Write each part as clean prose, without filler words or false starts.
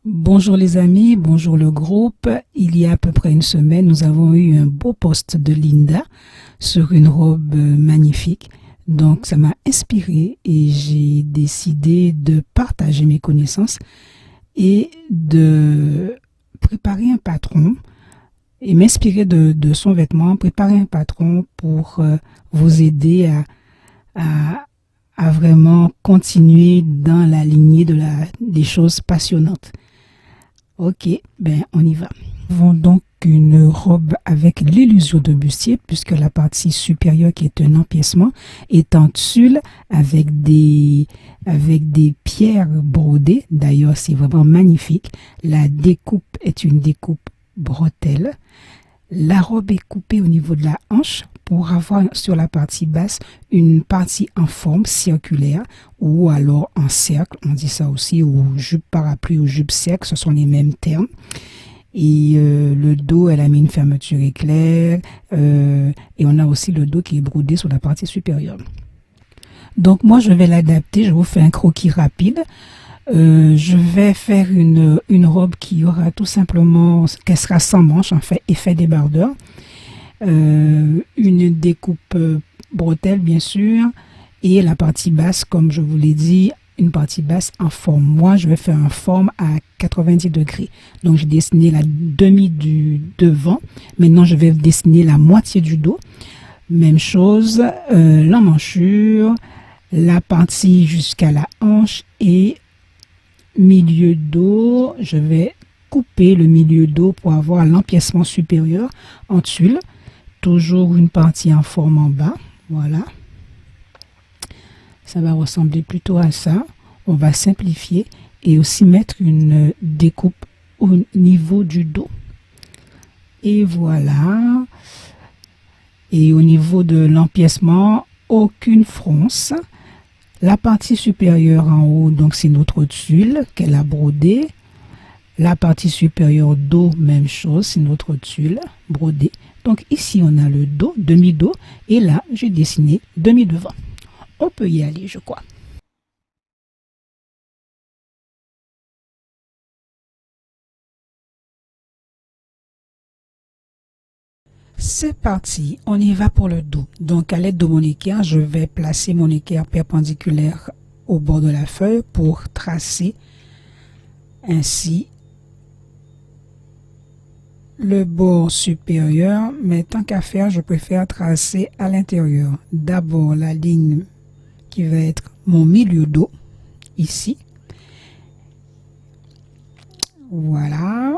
Bonjour les amis, bonjour le groupe. Il y a à peu près une semaine, nous avons eu un beau post de Linda sur une robe magnifique. Donc ça m'a inspiré et j'ai décidé de partager mes connaissances et de préparer un patron et m'inspirer de son vêtement, préparer un patron pour vous aider à vraiment continuer dans la lignée des choses passionnantes. Ok, ben on y va. Nous avons donc une robe avec l'illusion de bustier puisque la partie supérieure qui est un empiècement est en tulle avec des pierres brodées. D'ailleurs, c'est vraiment magnifique. La découpe est une découpe bretelle. La robe est coupée au niveau de la hanche pour avoir sur la partie basse une partie en forme circulaire ou alors en cercle, on dit ça aussi, ou jupe parapluie ou jupe cercle, ce sont les mêmes termes. Et le dos, elle a mis une fermeture éclair et on a aussi le dos qui est brodé sur la partie supérieure. Donc moi je vais l'adapter, je vous fais un croquis rapide. Je vais faire une robe qui aura tout simplement, qu'elle sera sans manches, en fait, effet débardeur. Une découpe bretelle, bien sûr, et la partie basse, comme je vous l'ai dit, une partie basse en forme. Moi, je vais faire une forme à 90 degrés. Donc, j'ai dessiné la demi du devant. Maintenant, je vais dessiner la moitié du dos. Même chose, l'emmanchure, la partie jusqu'à la hanche et milieu dos, je vais couper le milieu dos pour avoir l'empiècement supérieur en tulle. Toujours une partie en forme en bas. Voilà. Ça va ressembler plutôt à ça. On va simplifier et aussi mettre une découpe au niveau du dos. Et voilà. Et au niveau de l'empiècement, aucune fronce. La partie supérieure en haut, donc c'est notre tulle qu'elle a brodée. La partie supérieure dos, même chose, c'est notre tulle brodée. Donc ici, on a le dos, demi-dos, et là, j'ai dessiné demi-devant. On peut y aller, je crois. C'est parti, on y va pour le dos. Donc à l'aide de mon équerre, je vais placer mon équerre perpendiculaire au bord de la feuille pour tracer ainsi le bord supérieur, mais tant qu'à faire, je préfère tracer à l'intérieur. D'abord la ligne qui va être mon milieu dos, ici. Voilà.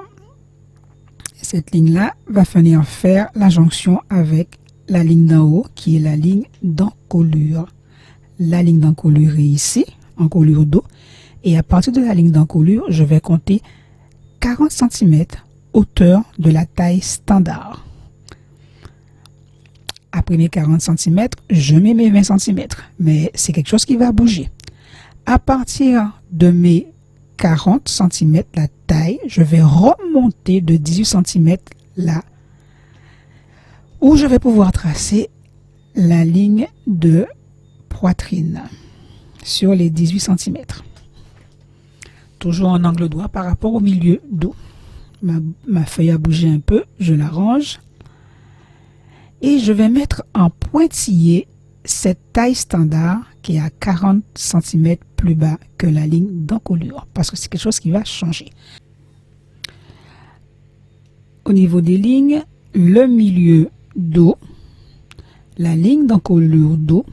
Cette ligne-là va venir faire la jonction avec la ligne d'en haut, qui est la ligne d'encolure. La ligne d'encolure est ici, encolure dos. Et à partir de la ligne d'encolure, je vais compter 40 cm hauteur de la taille standard. Après mes 40 cm, je mets mes 20 cm, mais c'est quelque chose qui va bouger. À partir de mes 40 cm la taille, je vais remonter de 18 cm là, où je vais pouvoir tracer la ligne de poitrine sur les 18 cm. Toujours en angle droit par rapport au milieu dos. Ma feuille a bougé un peu, je la range. Et je vais mettre en pointillé cette taille standard qui est à 40 cm plus bas que la ligne d'encolure, parce que c'est quelque chose qui va changer. Au niveau des lignes, le milieu dos, la ligne d'encolure dos,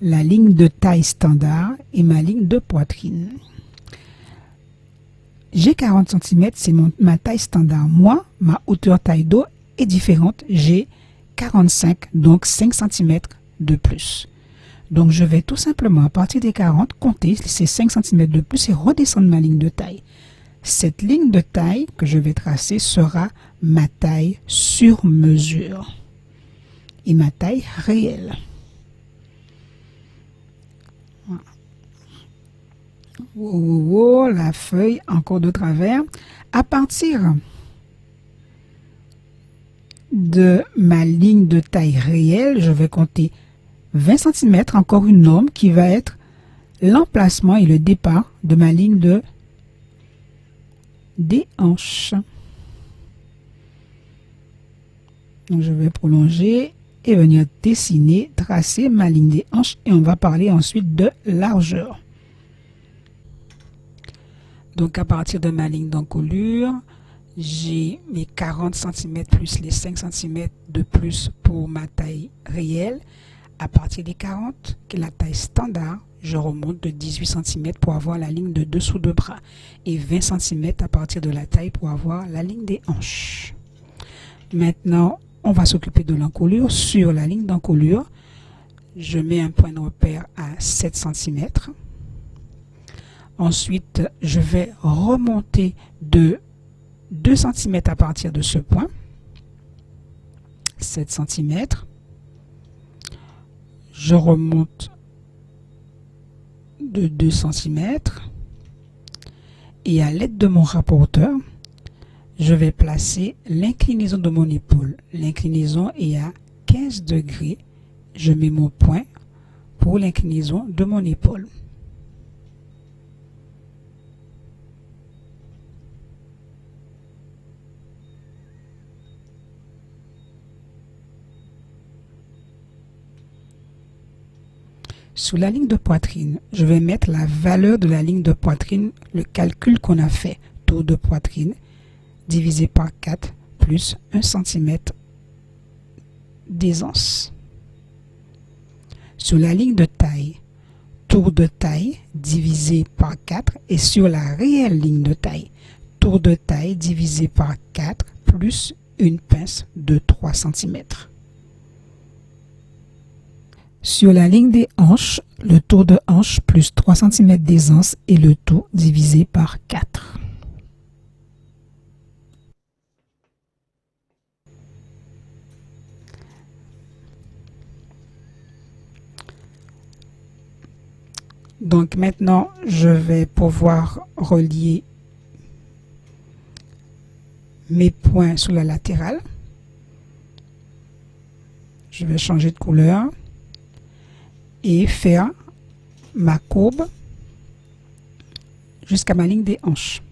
la ligne de taille standard et ma ligne de poitrine. J'ai 40 cm, c'est ma taille standard. Moi, ma hauteur taille dos est différente. J'ai 45, donc 5 cm de plus. Donc, je vais tout simplement, à partir des 40, compter ces 5 cm de plus et redescendre ma ligne de taille. Cette ligne de taille que je vais tracer sera ma taille sur mesure et ma taille réelle. La feuille encore de travers. À partir de ma ligne de taille réelle, je vais compter 20 cm, encore une norme qui va être l'emplacement et le départ de ma ligne de des hanches. Donc je vais prolonger et venir dessiner, tracer ma ligne des hanches et on va parler ensuite de largeur. Donc à partir de ma ligne d'encolure, j'ai mes 40 cm plus les 5 cm de plus pour ma taille réelle. À partir des 40, qui est la taille standard, je remonte de 18 cm pour avoir la ligne de dessous de bras et 20 cm à partir de la taille pour avoir la ligne des hanches. Maintenant, on va s'occuper de l'encolure. Sur la ligne d'encolure, je mets un point de repère à 7 cm. Ensuite, je vais remonter de 2 cm à partir de ce point, 7 cm. Je remonte de 2 cm et à l'aide de mon rapporteur, je vais placer l'inclinaison de mon épaule. L'inclinaison est à 15 degrés. Je mets mon point pour l'inclinaison de mon épaule. Sur la ligne de poitrine, je vais mettre la valeur de la ligne de poitrine, le calcul qu'on a fait, tour de poitrine, divisé par 4 plus 1 cm d'aisance. Sur la ligne de taille, tour de taille divisé par 4 et sur la réelle ligne de taille, tour de taille divisé par 4 plus une pince de 3 cm. Sur la ligne des hanches, le tour de hanche plus 3 cm d'aisance et le tout divisé par 4. Donc maintenant, je vais pouvoir relier mes points sur la latérale. Je vais changer de couleur et faire ma courbe jusqu'à ma ligne des hanches.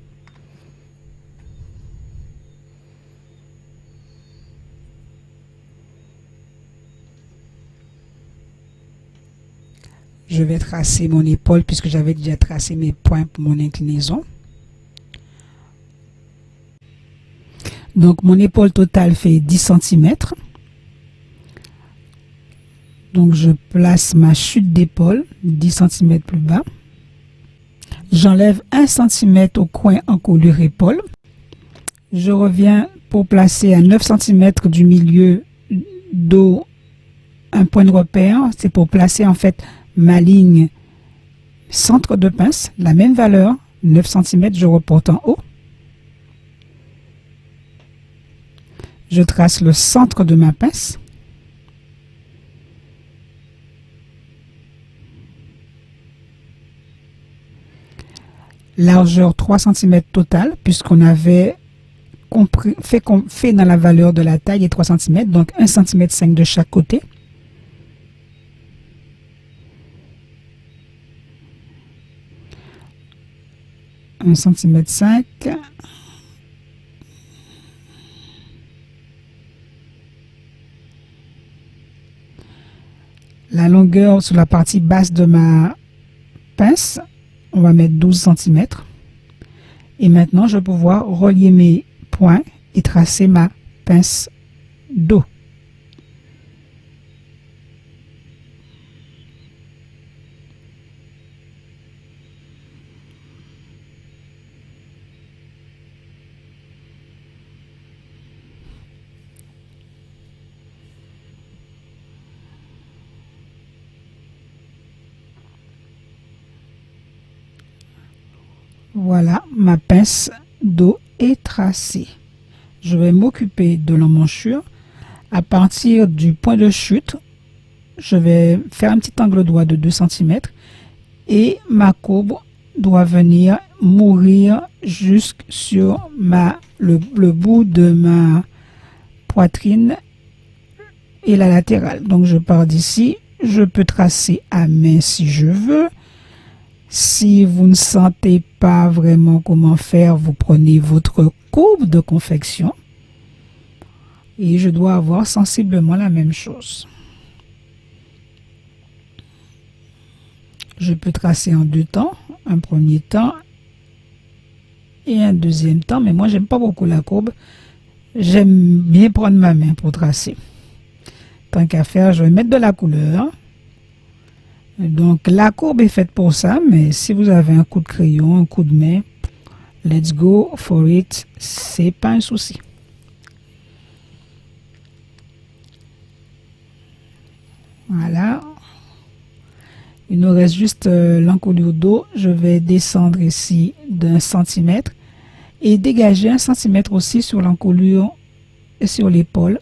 Je vais tracer mon épaule puisque j'avais déjà tracé mes points pour mon inclinaison. Donc mon épaule totale fait 10 cm. Donc je place ma chute d'épaule 10 cm plus bas. J'enlève 1 cm au coin encolure épaule. Je reviens pour placer à 9 cm du milieu dos un point de repère. C'est pour placer en fait ma ligne centre de pince, la même valeur, 9 cm, je reporte en haut. Je trace le centre de ma pince. Largeur 3 cm total, puisqu'on avait fait dans la valeur de la taille et 3 cm, donc 1 cm 5 de chaque côté. Un cm 5. La longueur sur la partie basse de ma pince, on va mettre 12 cm. Et maintenant, je vais pouvoir relier mes points et tracer ma pince dos. Voilà, ma pince dos est tracée. Je vais m'occuper de l'emmanchure. À partir du point de chute, je vais faire un petit angle droit de 2 cm et ma courbe doit venir mourir jusque sur le bout de ma poitrine et la latérale. Donc je pars d'ici, je peux tracer à main si je veux. Si vous ne sentez pas vraiment comment faire, vous prenez votre courbe de confection et je dois avoir sensiblement la même chose. Je peux tracer en deux temps, un premier temps et un deuxième temps, mais moi j'aime pas beaucoup la courbe. J'aime bien prendre ma main pour tracer. Tant qu'à faire, je vais mettre de la couleur. Donc la courbe est faite pour ça, mais si vous avez un coup de crayon, un coup de main, let's go for it, c'est pas un souci. Voilà. Il nous reste juste l'encolure d'eau. Je vais descendre ici d'1 centimètre et dégager 1 centimètre aussi sur l'encolure et sur l'épaule.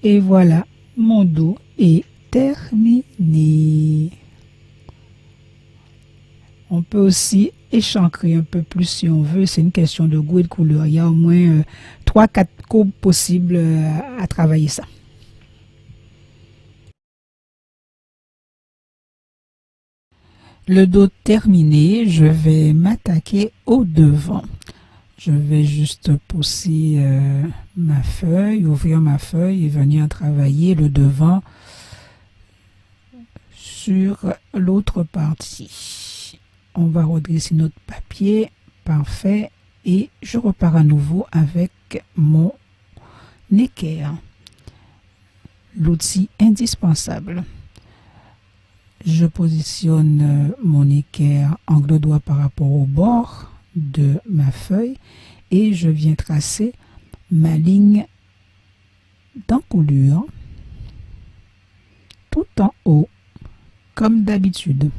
Et voilà, mon dos est terminé. On peut aussi échancrer un peu plus si on veut. C'est une question de goût et de couleur. Il y a au moins 3-4 courbes possibles à travailler ça. Le dos terminé, je vais m'attaquer au devant. Je vais juste pousser ma feuille, ouvrir ma feuille et venir travailler le devant sur l'autre partie. On va redresser notre papier, parfait, et je repars à nouveau avec mon équerre, l'outil indispensable. Je positionne mon équerre angle droit par rapport au bord de ma feuille et je viens tracer ma ligne d'encolure tout en haut, comme d'habitude.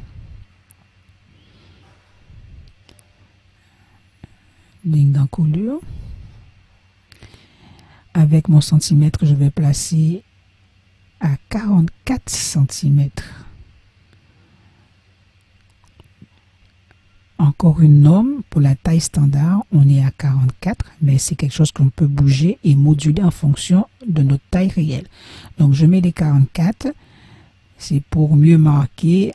Ligne d'encolure. Avec mon centimètre, je vais placer à 44 centimètres. Encore une norme pour la taille standard, on est à 44, mais c'est quelque chose qu'on peut bouger et moduler en fonction de notre taille réelle. Donc je mets les 44, c'est pour mieux marquer,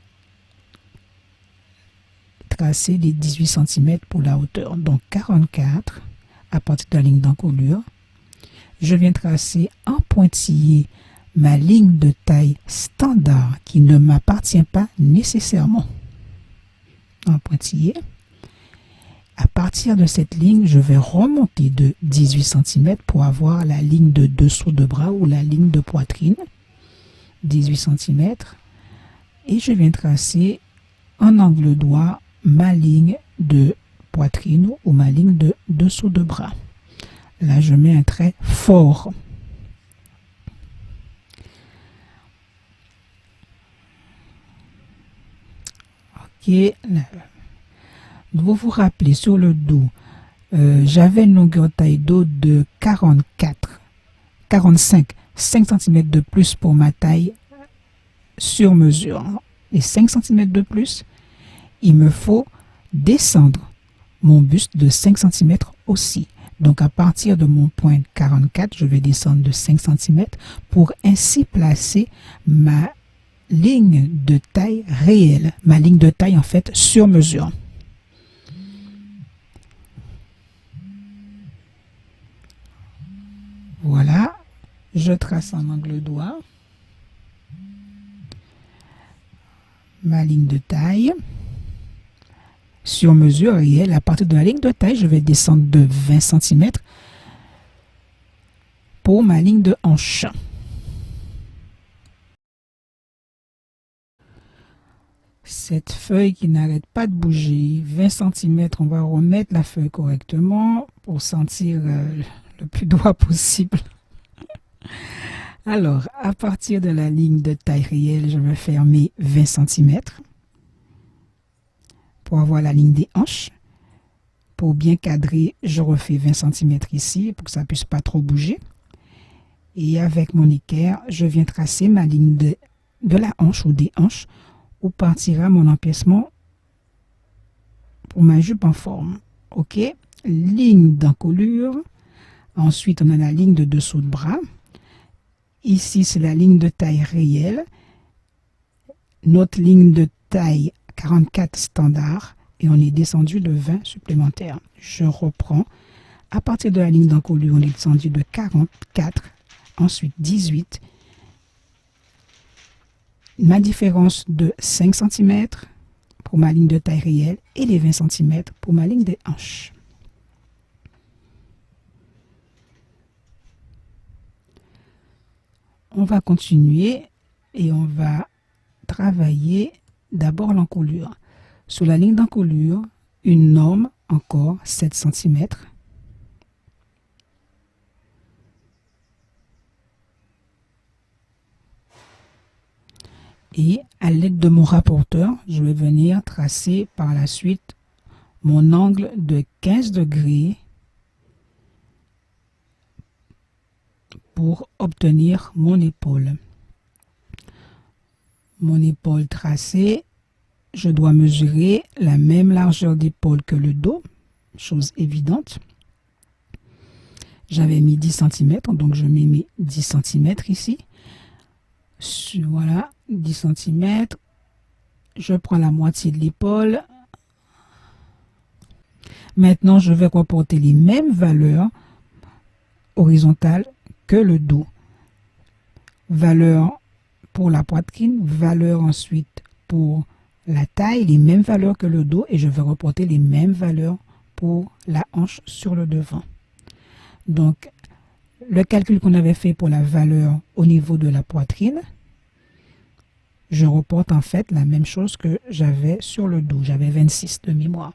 tracer les 18 cm pour la hauteur. Donc 44 à partir de la ligne d'encolure. Je viens tracer en pointillé ma ligne de taille standard qui ne m'appartient pas nécessairement. En pointillé. À partir de cette ligne, je vais remonter de 18 cm pour avoir la ligne de dessous de bras ou la ligne de poitrine. 18 cm. Et je viens tracer en angle droit ma ligne de poitrine ou ma ligne de dessous de bras. Là, je mets un trait fort. Ok, vous vous rappelez sur le dos, j'avais une longueur taille dos de 45 5 cm de plus pour ma taille sur mesure. Et 5 cm de plus, il me faut descendre mon buste de 5 cm aussi. Donc à partir de mon point 44, je vais descendre de 5 cm pour ainsi placer ma ligne de taille réelle, ma ligne de taille en fait sur mesure. Voilà, je trace en angle droit ma ligne de taille sur mesure réelle. À partir de la ligne de taille, je vais descendre de 20 cm pour ma ligne de hanche. Cette feuille qui n'arrête pas de bouger, 20 cm, on va remettre la feuille correctement pour sentir le plus droit possible. Alors, à partir de la ligne de taille réelle, je vais fermer 20 cm pour avoir la ligne des hanches. Pour bien cadrer, je refais 20 cm ici pour que ça ne puisse pas trop bouger. Et avec mon équerre, je viens tracer ma ligne de la hanche ou des hanches où partira mon empiècement pour ma jupe en forme. Ok, ligne d'encolure. Ensuite, on a la ligne de dessous de bras. Ici, c'est la ligne de taille réelle. Notre ligne de taille 44 standard et on est descendu de 20 supplémentaires. Je reprends. À partir de la ligne d'encolure, on est descendu de 44, ensuite 18. Ma différence de 5 cm pour ma ligne de taille réelle et les 20 cm pour ma ligne des hanches. On va continuer et on va travailler d'abord l'encolure. Sur la ligne d'encolure, une norme encore 7 cm. Et à l'aide de mon rapporteur, je vais venir tracer par la suite mon angle de 15 degrés pour obtenir mon épaule. Mon épaule tracée, je dois mesurer la même largeur d'épaule que le dos, chose évidente. J'avais mis 10 cm, donc je mets mes 10 cm ici. Voilà, 10 cm. Je prends la moitié de l'épaule. Maintenant, je vais reporter les mêmes valeurs horizontales que le dos. Valeur pour la poitrine, valeur ensuite pour la taille, les mêmes valeurs que le dos, et je vais reporter les mêmes valeurs pour la hanche sur le devant. Donc, le calcul qu'on avait fait pour la valeur au niveau de la poitrine, je reporte en fait la même chose que j'avais sur le dos. J'avais 26 de mémoire.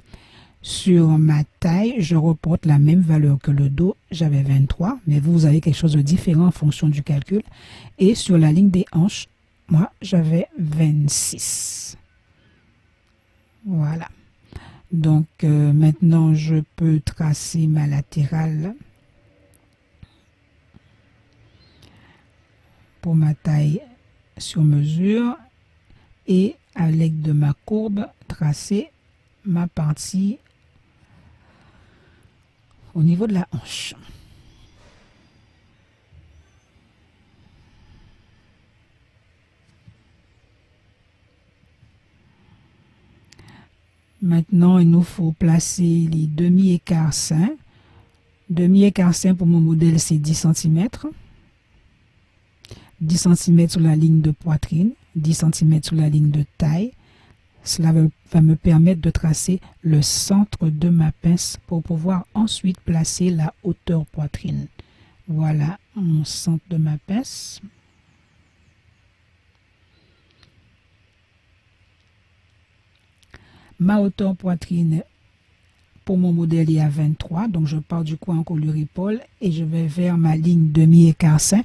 Sur ma taille, je reporte la même valeur que le dos. J'avais 23, mais vous avez quelque chose de différent en fonction du calcul. Et sur la ligne des hanches, moi, j'avais 26. Voilà. Donc, maintenant, je peux tracer ma latérale pour ma taille sur mesure et à l'aide de ma courbe, tracer ma partie au niveau de la hanche. Maintenant, il nous faut placer les demi-écarts seins. Demi-écart sein pour mon modèle, c'est 10 cm. 10 cm sur la ligne de poitrine, 10 cm sur la ligne de taille. Cela va me permettre de tracer le centre de ma pince pour pouvoir ensuite placer la hauteur poitrine. Voilà mon centre de ma pince. Ma hauteur poitrine pour mon modèle est à 23, donc je pars du coin encolure épaule et je vais vers ma ligne demi-écart sein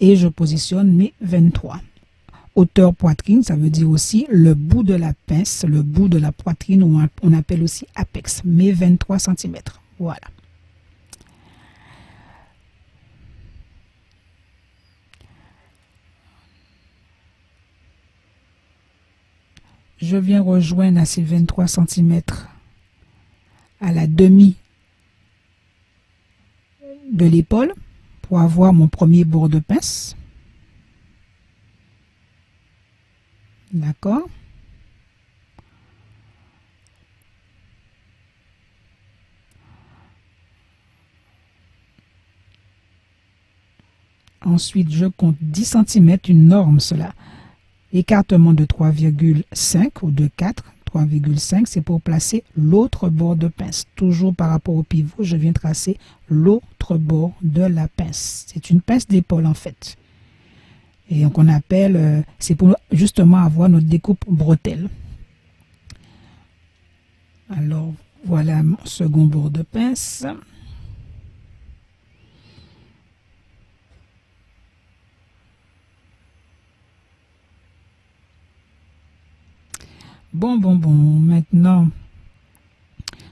et je positionne mes 23. Hauteur poitrine, ça veut dire aussi le bout de la pince, le bout de la poitrine, ou on appelle aussi apex, mes 23 cm. Voilà. Je viens rejoindre à ces 23 cm à la demi de l'épaule pour avoir mon premier bord de pince. D'accord. Ensuite, je compte 10 cm, une norme cela. Écartement de 3,5 ou de 4. 3,5, c'est pour placer l'autre bord de pince. Toujours par rapport au pivot, je viens tracer l'autre bord de la pince. C'est une pince d'épaule en fait. Et donc on appelle, c'est pour justement avoir notre découpe bretelle. Alors voilà mon second bord de pince. Bon, maintenant,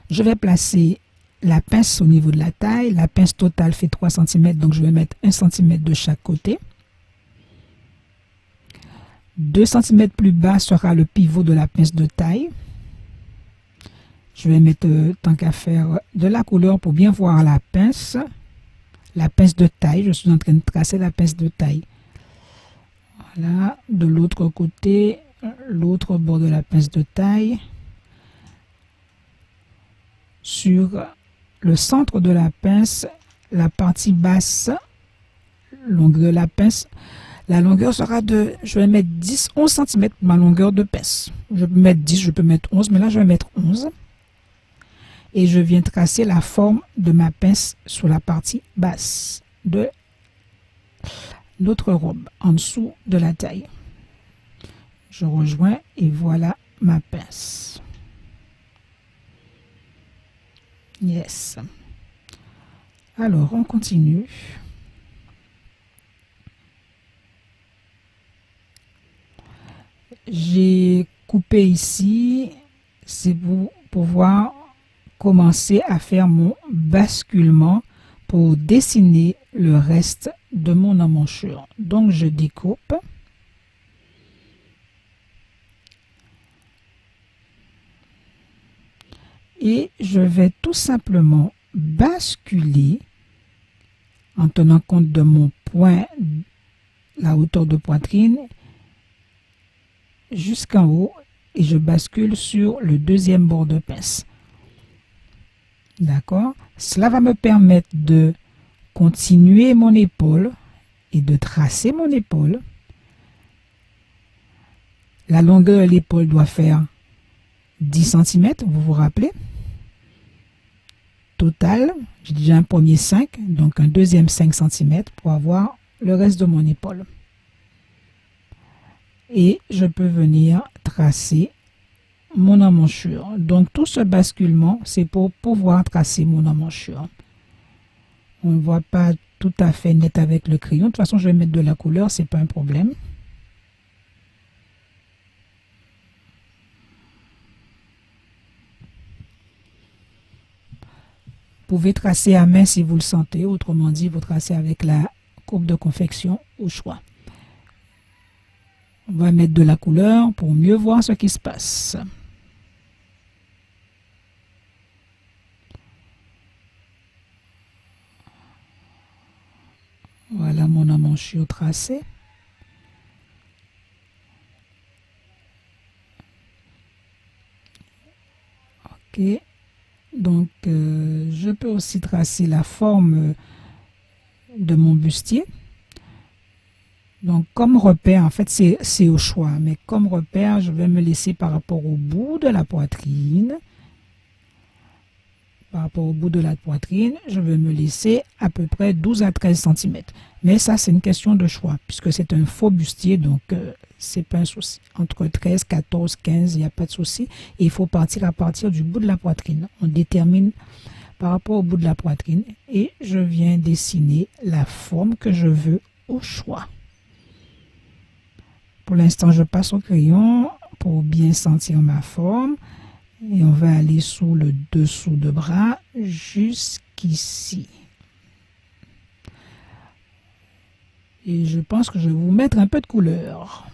je vais placer la pince au niveau de la taille. La pince totale fait 3 cm, donc je vais mettre 1 cm de chaque côté. 2 cm plus bas sera le pivot de la pince de taille. Je vais mettre, tant qu'à faire, de la couleur pour bien voir la pince de taille. Je suis en train de tracer la pince de taille. Voilà, de l'autre côté, l'autre bord de la pince de taille sur le centre de la pince, la partie basse longue de la pince. La longueur sera de, je vais mettre 11 cm ma longueur de pince. Je peux mettre 10, je peux mettre 11, mais là je vais mettre 11. Et je viens tracer la forme de ma pince sur la partie basse de notre robe, en dessous de la taille. Je rejoins et voilà ma pince. Yes. Alors, on continue. J'ai coupé ici, c'est pour pouvoir commencer à faire mon basculement pour dessiner le reste de mon emmanchure. Donc, je découpe. Et je vais tout simplement basculer en tenant compte de mon point, la hauteur de poitrine, jusqu'en haut, et je bascule sur le deuxième bord de pince. D'accord? Cela va me permettre de continuer mon épaule et de tracer mon épaule. La longueur de l'épaule doit faire 10 cm, vous vous rappelez? Total, j'ai déjà un premier 5, donc un deuxième 5 cm pour avoir le reste de mon épaule. Et je peux venir tracer mon emmanchure. Donc tout ce basculement, c'est pour pouvoir tracer mon emmanchure. On ne voit pas tout à fait net avec le crayon. De toute façon, je vais mettre de la couleur, c'est pas un problème. Vous pouvez tracer à main si vous le sentez, autrement dit, vous tracez avec la courbe de confection au choix. On va mettre de la couleur pour mieux voir ce qui se passe. Voilà mon emmanchure tracée. Ok. Donc, je peux aussi tracer la forme de mon bustier. Donc, comme repère, en fait, c'est au choix. Mais comme repère, je vais me laisser par rapport au bout de la poitrine. Par rapport au bout de la poitrine, je vais me laisser à peu près 12 à 13 cm. Mais ça, c'est une question de choix, puisque c'est un faux bustier, donc c'est pas un souci. Entre 13, 14, 15, il n'y a pas de souci. Et il faut partir à partir du bout de la poitrine. On détermine par rapport au bout de la poitrine et je viens dessiner la forme que je veux au choix. Pour l'instant, je passe au crayon pour bien sentir ma forme. Et on va aller sous le dessous de bras jusqu'ici. Et je pense que je vais vous mettre un peu de couleur.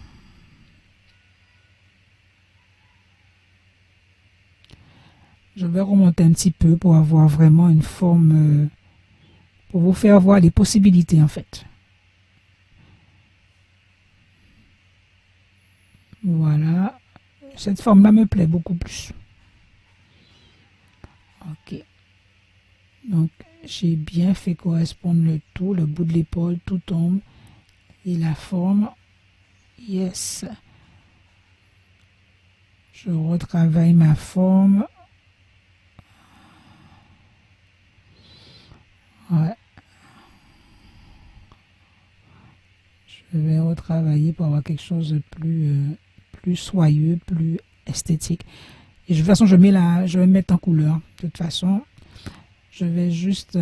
Je vais remonter un petit peu pour avoir vraiment une forme, pour vous faire voir les possibilités en fait. Voilà. Cette forme-là me plaît beaucoup plus. Ok. Donc, j'ai bien fait correspondre le tout, le bout de l'épaule, tout tombe. Et la forme, yes. Je retravaille ma forme. Ouais. Je vais retravailler pour avoir quelque chose de plus soyeux, plus esthétique. Et de toute façon, je vais mettre en couleur. De toute façon, je vais juste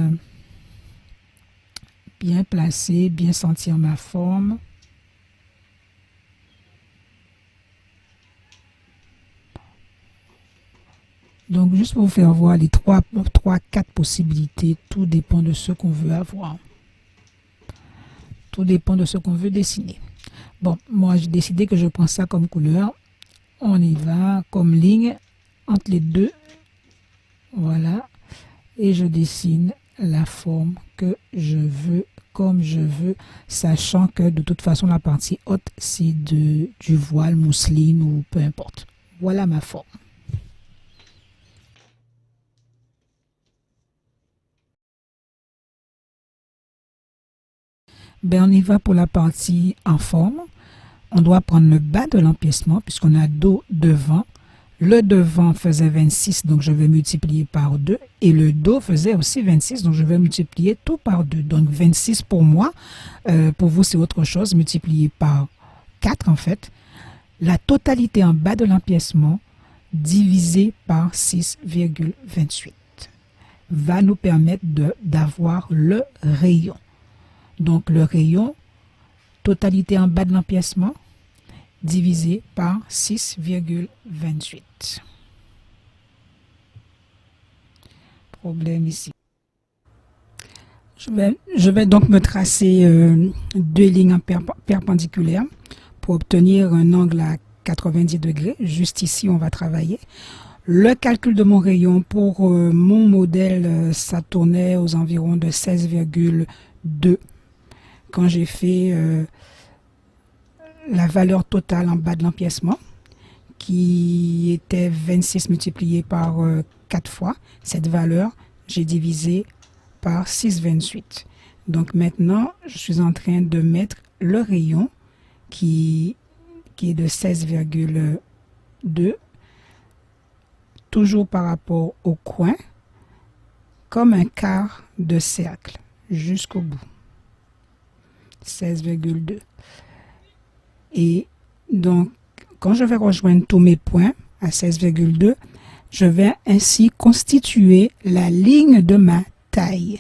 bien placer, bien sentir ma forme. Donc, juste pour vous faire voir les 3-4 possibilités, tout dépend de ce qu'on veut avoir. Tout dépend de ce qu'on veut dessiner. Bon, moi, j'ai décidé que je prends ça comme couleur. On y va, comme ligne entre les deux. Voilà. Et je dessine la forme que je veux, comme je veux, sachant que de toute façon la partie haute c'est du voile, mousseline ou peu importe. Voilà ma forme. Ben, on y va pour la partie en forme. On doit prendre le bas de l'empiècement puisqu'on a dos devant. Le devant faisait 26, donc je vais multiplier par 2. Et le dos faisait aussi 26, donc je vais multiplier tout par 2. Donc 26 pour moi. Pour vous, c'est autre chose. Multiplié par 4 en fait. La totalité en bas de l'empiècement divisé par 6,28 va nous permettre d'avoir le rayon. Donc le rayon, totalité en bas de l'empiècement, divisé par 6,28. Problème ici. Je vais donc me tracer deux lignes perpendiculaires pour obtenir un angle à 90 degrés. Juste ici, on va travailler. Le calcul de mon rayon pour mon modèle, ça tournait aux environs de 16,2 quand j'ai fait la valeur totale en bas de l'empiècement qui était 26 multiplié par 4 fois. Cette valeur, j'ai divisé par 6,28. Donc maintenant, je suis en train de mettre le rayon qui est de 16,2, toujours par rapport au coin, comme un quart de cercle jusqu'au bout. 16,2. Et donc, quand je vais rejoindre tous mes points à 16,2, je vais ainsi constituer la ligne de ma taille.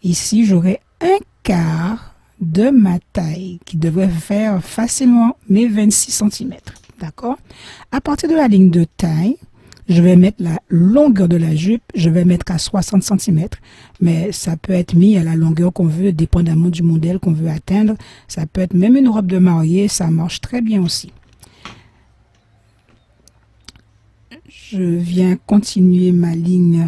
Ici, j'aurai un quart de ma taille qui devrait faire facilement mes 26 cm. D'accord? À partir de la ligne de taille, je vais mettre la longueur de la jupe, je vais mettre à 60 cm, mais ça peut être mis à la longueur qu'on veut, dépendamment du modèle qu'on veut atteindre. Ça peut être même une robe de mariée, ça marche très bien aussi. Je viens continuer ma ligne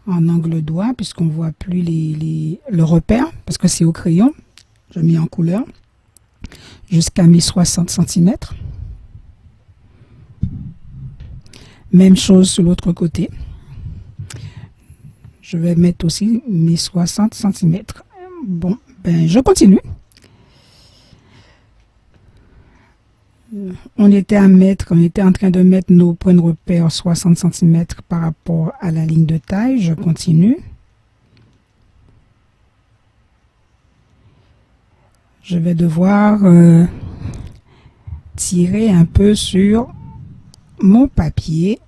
en angle droit, puisqu'on ne voit plus le repère, parce que c'est au crayon. Je mets en couleur jusqu'à mes 60 cm. Même chose sur l'autre côté. Je vais mettre aussi mes 60 cm. Bon, ben je continue. On était en train de mettre nos points de repère 60 cm par rapport à la ligne de taille. Je continue. Je vais devoir tirer un peu sur mon papier.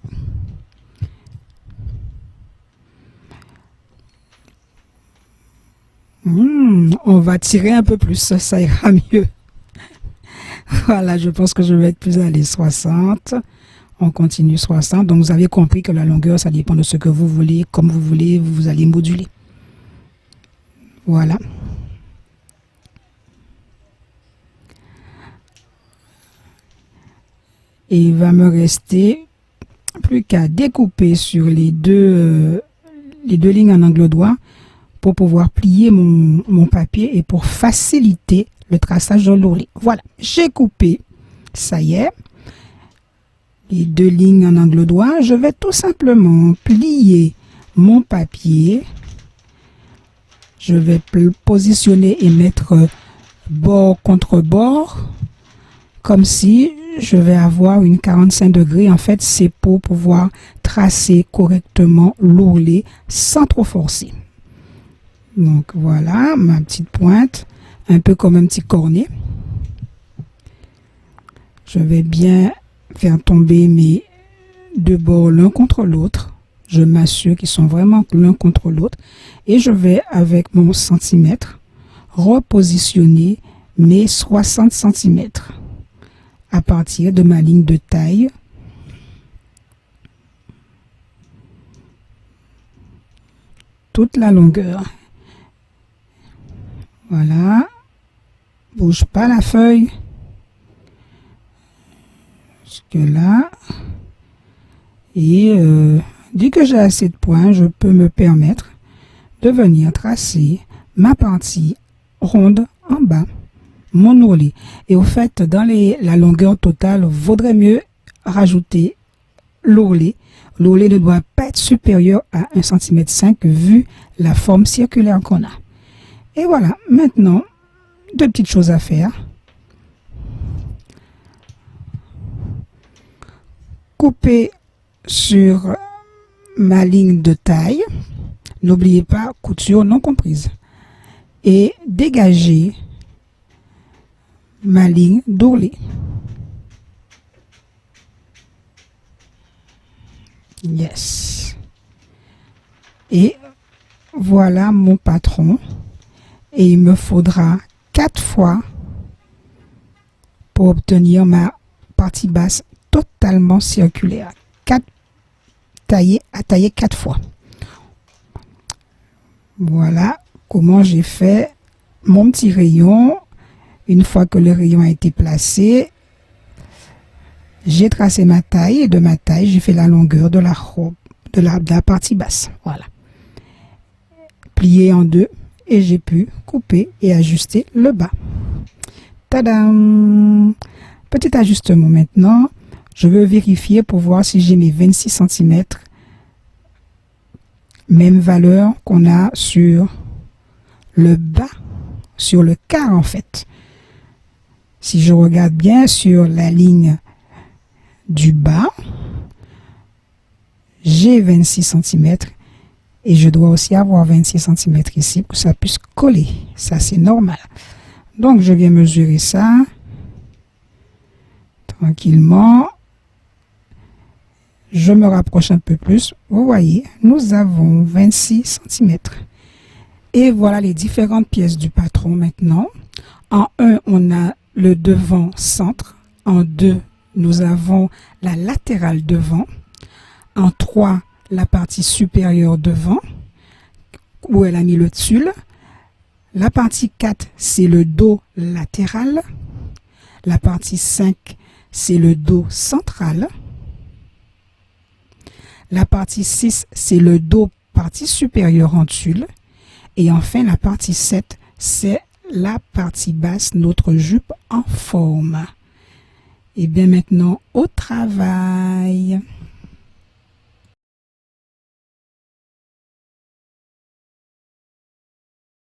On va tirer un peu plus, ça ira mieux. Voilà, je pense que je vais être plus à l'aise. 60. On continue 60. Donc, vous avez compris que la longueur, ça dépend de ce que vous voulez. Comme vous voulez, vous allez moduler. Voilà. Et il va me rester plus qu'à découper sur les deux lignes en angle droit pour pouvoir plier mon papier et pour faciliter le traçage de l'ourlet. Voilà, j'ai coupé, ça y est, les deux lignes en angle droit. Je vais tout simplement plier mon papier. Je vais positionner et mettre bord contre bord, comme si je vais avoir une 45 degrés. En fait, c'est pour pouvoir tracer correctement l'ourlet sans trop forcer. Donc voilà, ma petite pointe, un peu comme un petit cornet. Je vais bien faire tomber mes deux bords l'un contre l'autre. Je m'assure qu'ils sont vraiment l'un contre l'autre. Et je vais, avec mon centimètre, repositionner mes 60 cm à partir de ma ligne de taille. Toute la longueur. Voilà. Bouge pas la feuille. Jusque là. Et Dès que j'ai assez de points, je peux me permettre de venir tracer ma partie ronde en bas, mon ourlet. Et au fait, dans la longueur totale, vaudrait mieux rajouter l'ourlet. L'ourlet ne doit pas être supérieur à 1,5 cm vu la forme circulaire qu'on a. Et voilà, maintenant, deux petites choses à faire. Couper sur ma ligne de taille. N'oubliez pas, couture non comprise. Et dégager ma ligne d'ourlet. Yes. Et voilà mon patron. Et il me faudra 4 fois pour obtenir ma partie basse totalement circulaire. 4 à tailler 4 fois. Voilà comment j'ai fait mon petit rayon. Une fois que le rayon a été placé, j'ai tracé ma taille et de ma taille, j'ai fait la longueur de la robe, de la partie basse. Voilà. Plié en deux et j'ai pu couper et ajuster le bas. Tadam! Petit ajustement maintenant. Je veux vérifier pour voir si j'ai mes 26 cm. Même valeur qu'on a sur le bas, sur le quart en fait. Si je regarde bien sur la ligne du bas, j'ai 26 cm et je dois aussi avoir 26 cm ici pour que ça puisse coller. Ça, c'est normal. Donc, je viens mesurer ça tranquillement. Je me rapproche un peu plus. Vous voyez, nous avons 26 cm. Et voilà les différentes pièces du patron maintenant. En 1, on a le devant centre. En 2, nous avons la latérale devant. En 3, la partie supérieure devant, où elle a mis le tulle. La partie 4, c'est le dos latéral. La partie 5, c'est le dos central. La partie 6, c'est le dos partie supérieure en tulle. Et enfin, la partie 7, c'est la partie basse, notre jupe en forme. Et bien maintenant, au travail.